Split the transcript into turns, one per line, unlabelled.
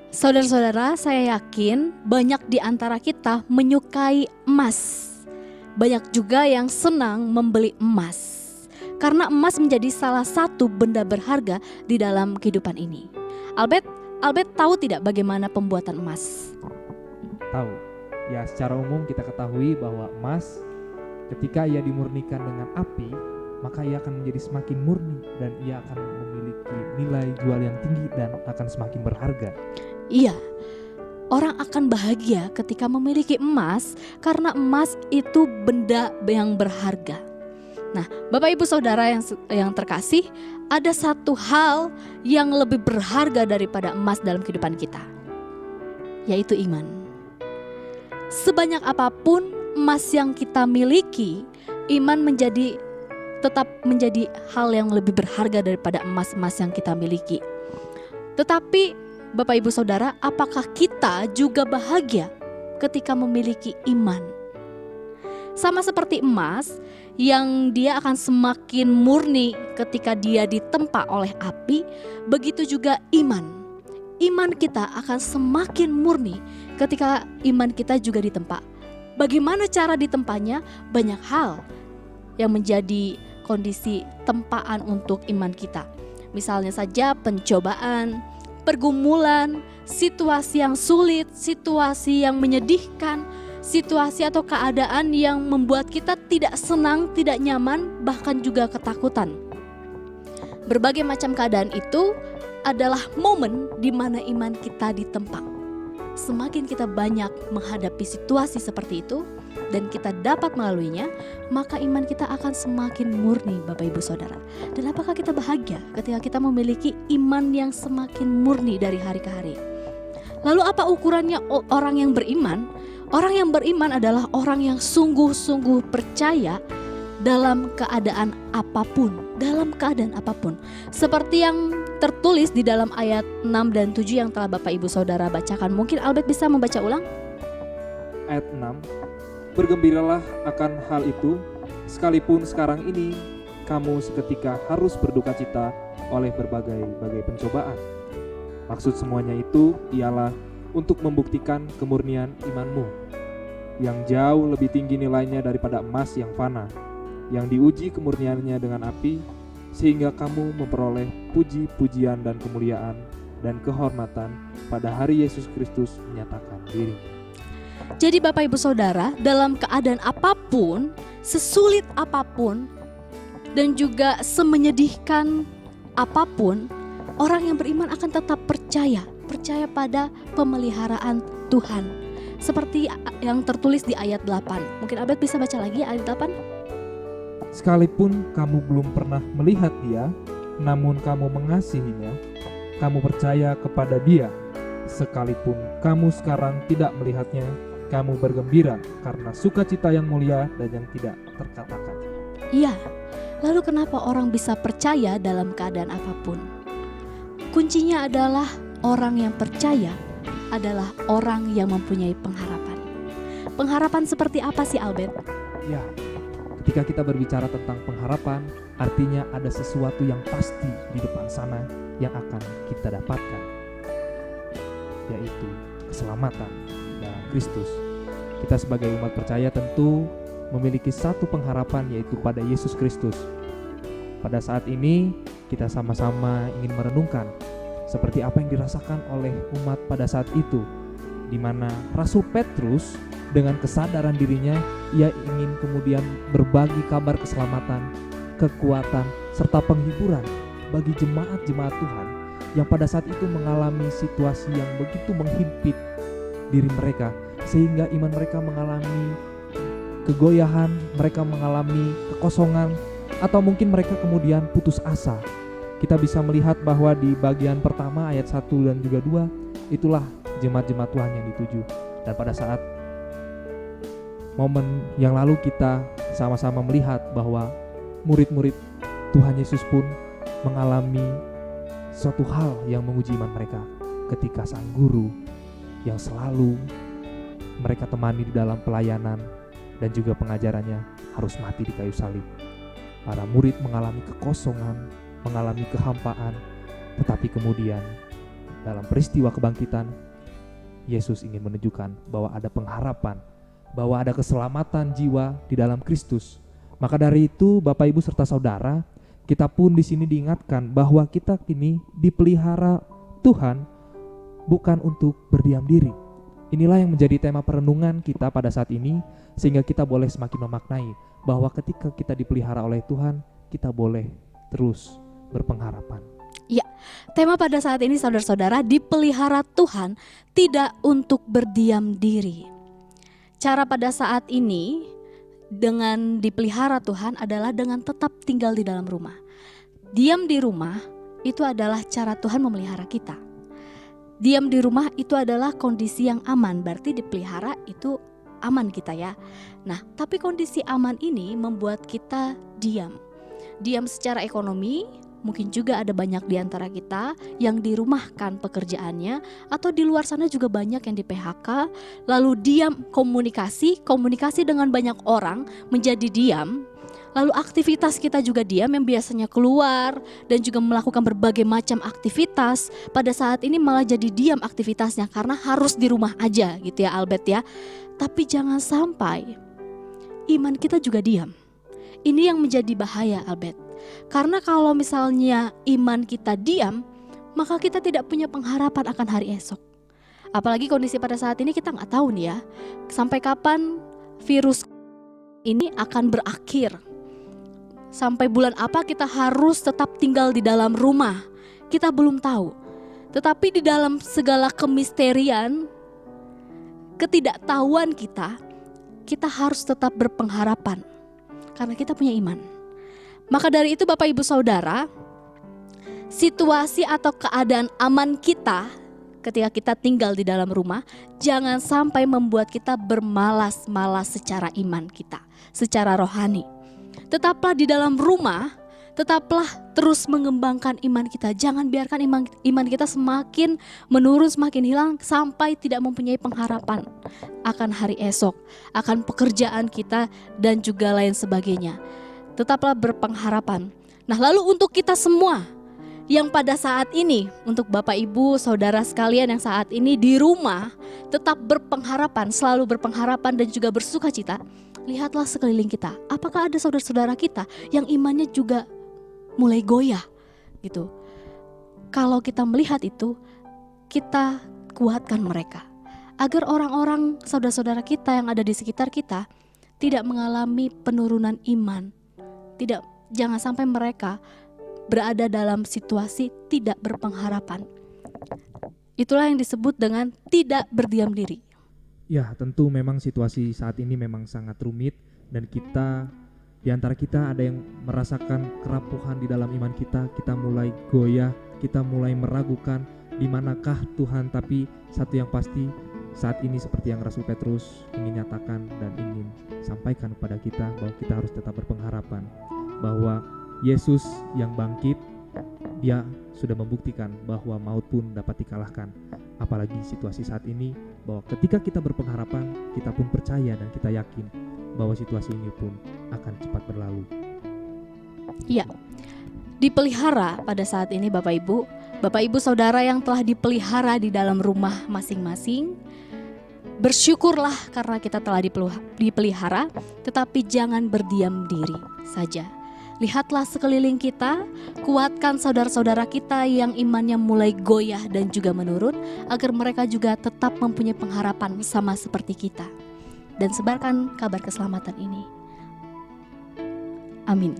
Saudara-saudara, saya yakin banyak di antara kita menyukai emas. Banyak juga yang senang membeli emas. Karena emas menjadi salah satu benda berharga di dalam kehidupan ini. Albert tahu tidak bagaimana pembuatan emas?
Tahu. Ya, secara umum kita ketahui bahwa emas ketika ia dimurnikan dengan api, maka ia akan menjadi semakin murni dan ia akan memiliki nilai jual yang tinggi dan akan semakin berharga.
Iya, orang akan bahagia ketika memiliki emas karena emas itu benda yang berharga. Nah, Bapak Ibu Saudara yang terkasih, ada satu hal yang lebih berharga daripada emas dalam kehidupan kita, yaitu iman. Sebanyak apapun emas yang kita miliki, iman tetap menjadi hal yang lebih berharga daripada emas-emas yang kita miliki. Tetapi Bapak Ibu Saudara, apakah kita juga bahagia ketika memiliki iman? Sama seperti emas yang dia akan semakin murni ketika dia ditempa oleh api, begitu juga iman. Iman kita akan semakin murni ketika iman kita juga ditempa. Bagaimana cara ditempanya? Banyak hal yang menjadi kondisi tempaan untuk iman kita. Misalnya saja pencobaan, pergumulan, situasi yang sulit, situasi yang menyedihkan, situasi atau keadaan yang membuat kita tidak senang, tidak nyaman, bahkan juga ketakutan. Berbagai macam keadaan itu adalah momen di mana iman kita ditempa. Semakin kita banyak menghadapi situasi seperti itu dan kita dapat melaluinya, maka iman kita akan semakin murni, Bapak Ibu Saudara. Dan apakah kita bahagia ketika kita memiliki iman yang semakin murni dari hari ke hari? Lalu apa ukurannya orang yang beriman? Orang yang beriman adalah orang yang sungguh-sungguh percaya dalam keadaan apapun, Seperti yang tertulis di dalam ayat 6 dan 7 yang telah Bapak Ibu Saudara bacakan. Mungkin Albert bisa membaca ulang?
Ayat 6, bergembiralah akan hal itu, sekalipun sekarang ini kamu seketika harus berduka cita oleh berbagai pencobaan. Maksud semuanya itu ialah untuk membuktikan kemurnian imanmu, yang jauh lebih tinggi nilainya daripada emas yang fana, yang diuji kemurniannya dengan api, sehingga kamu memperoleh puji-pujian dan kemuliaan dan kehormatan pada hari Yesus Kristus menyatakan diri.
Jadi Bapak Ibu Saudara, dalam keadaan apapun, sesulit apapun, dan juga semenyedihkan apapun, orang yang beriman akan tetap percaya pada pemeliharaan Tuhan. Seperti yang tertulis di ayat 8. Mungkin Albert bisa baca lagi ayat 8.
Sekalipun kamu belum pernah melihat Dia, namun kamu mengasihinya, kamu percaya kepada Dia. Sekalipun kamu sekarang tidak melihatnya, kamu bergembira karena sukacita yang mulia dan yang tidak terkatakan.
Iya, lalu kenapa orang bisa percaya dalam keadaan apapun? Kuncinya adalah orang yang percaya adalah orang yang mempunyai pengharapan. Pengharapan seperti apa sih, Albert?
Ya, ketika kita berbicara tentang pengharapan, artinya ada sesuatu yang pasti di depan sana yang akan kita dapatkan, yaitu keselamatan dalam Kristus. Kita sebagai umat percaya tentu memiliki satu pengharapan, yaitu pada Yesus Kristus. Pada saat ini kita sama-sama ingin merenungkan seperti apa yang dirasakan oleh umat pada saat itu, di mana Rasul Petrus dengan kesadaran dirinya, ia ingin kemudian berbagi kabar keselamatan, kekuatan, serta penghiburan bagi jemaat-jemaat Tuhan yang pada saat itu mengalami situasi yang begitu menghimpit diri mereka, sehingga iman mereka mengalami kegoyahan, mereka mengalami kekosongan, atau mungkin mereka kemudian putus asa. Kita bisa melihat bahwa di bagian pertama ayat 1 dan juga 2, itulah jemaat-jemaat Tuhan yang dituju. Dan pada saat momen yang lalu kita sama-sama melihat bahwa murid-murid Tuhan Yesus pun mengalami suatu hal yang menguji iman mereka ketika sang guru yang selalu mereka temani di dalam pelayanan dan juga pengajarannya harus mati di kayu salib. Para murid mengalami kekosongan, mengalami kehampaan, tetapi kemudian dalam peristiwa kebangkitan, Yesus ingin menunjukkan bahwa ada pengharapan, bahwa ada keselamatan jiwa di dalam Kristus. Maka dari itu Bapak Ibu serta saudara, kita pun di sini diingatkan bahwa kita kini dipelihara Tuhan bukan untuk berdiam diri. Inilah yang menjadi tema perenungan kita pada saat ini, sehingga kita boleh semakin memaknai bahwa ketika kita dipelihara oleh Tuhan, kita boleh terus berpengharapan.
Ya, tema pada saat ini saudara-saudara, dipelihara Tuhan tidak untuk berdiam diri. Cara pada saat ini dengan dipelihara Tuhan adalah dengan tetap tinggal di dalam rumah. Diam di rumah itu adalah cara Tuhan memelihara kita. Diam di rumah itu adalah kondisi yang aman, berarti dipelihara itu aman kita ya. Nah, tapi kondisi aman ini membuat kita diam. Diam secara ekonomi, mungkin juga ada banyak di antara kita yang dirumahkan pekerjaannya, atau di luar sana juga banyak yang di PHK. Lalu diam komunikasi dengan banyak orang menjadi diam. Lalu aktivitas kita juga diam, yang biasanya keluar dan juga melakukan berbagai macam aktivitas, pada saat ini malah jadi diam aktivitasnya karena harus di rumah aja gitu ya Albert ya. Tapi jangan sampai iman kita juga diam. Ini yang menjadi bahaya Albert. Karena kalau misalnya iman kita diam, maka kita tidak punya pengharapan akan hari esok. Apalagi kondisi pada saat ini kita nggak tahu nih ya, sampai kapan virus ini akan berakhir. Sampai bulan apa kita harus tetap tinggal di dalam rumah, kita belum tahu. Tetapi di dalam segala kemisterian, ketidaktahuan kita harus tetap berpengharapan karena kita punya iman. Maka dari itu Bapak Ibu Saudara, situasi atau keadaan aman kita ketika kita tinggal di dalam rumah jangan sampai membuat kita bermalas-malas secara iman kita, secara rohani. Tetaplah di dalam rumah, tetaplah terus mengembangkan iman kita. Jangan biarkan iman kita semakin menurun, semakin hilang sampai tidak mempunyai pengharapan akan hari esok, akan pekerjaan kita dan juga lain sebagainya. Tetaplah berpengharapan. Nah, lalu untuk kita semua yang pada saat ini, untuk Bapak Ibu Saudara sekalian yang saat ini di rumah tetap berpengharapan, selalu berpengharapan dan juga bersukacita. Lihatlah sekeliling kita, apakah ada saudara-saudara kita yang imannya juga mulai goyah gitu. Kalau kita melihat itu, kita kuatkan mereka agar orang-orang saudara-saudara kita yang ada di sekitar kita tidak mengalami penurunan iman. Jangan sampai mereka berada dalam situasi tidak berpengharapan. Itulah yang disebut dengan tidak berdiam diri.
Ya, tentu memang situasi saat ini memang sangat rumit, dan kita di antara kita ada yang merasakan kerapuhan di dalam iman kita mulai goyah, kita mulai meragukan di manakah Tuhan. Tapi satu yang pasti saat ini seperti yang Rasul Petrus ingin nyatakan dan ingin sampaikan kepada kita, bahwa kita harus tetap berpengharapan bahwa Yesus yang bangkit, Dia sudah membuktikan bahwa maut pun dapat dikalahkan. Apalagi situasi saat ini, bahwa ketika kita berpengharapan, kita pun percaya dan kita yakin bahwa situasi ini pun akan cepat berlalu.
Ya, dipelihara pada saat ini Bapak Ibu Saudara yang telah dipelihara di dalam rumah masing-masing. Bersyukurlah karena kita telah dipelihara, tetapi jangan berdiam diri saja. Lihatlah sekeliling kita, kuatkan saudara-saudara kita yang imannya mulai goyah dan juga menurun, agar mereka juga tetap mempunyai pengharapan sama seperti kita. Dan sebarkan kabar keselamatan ini. Amin.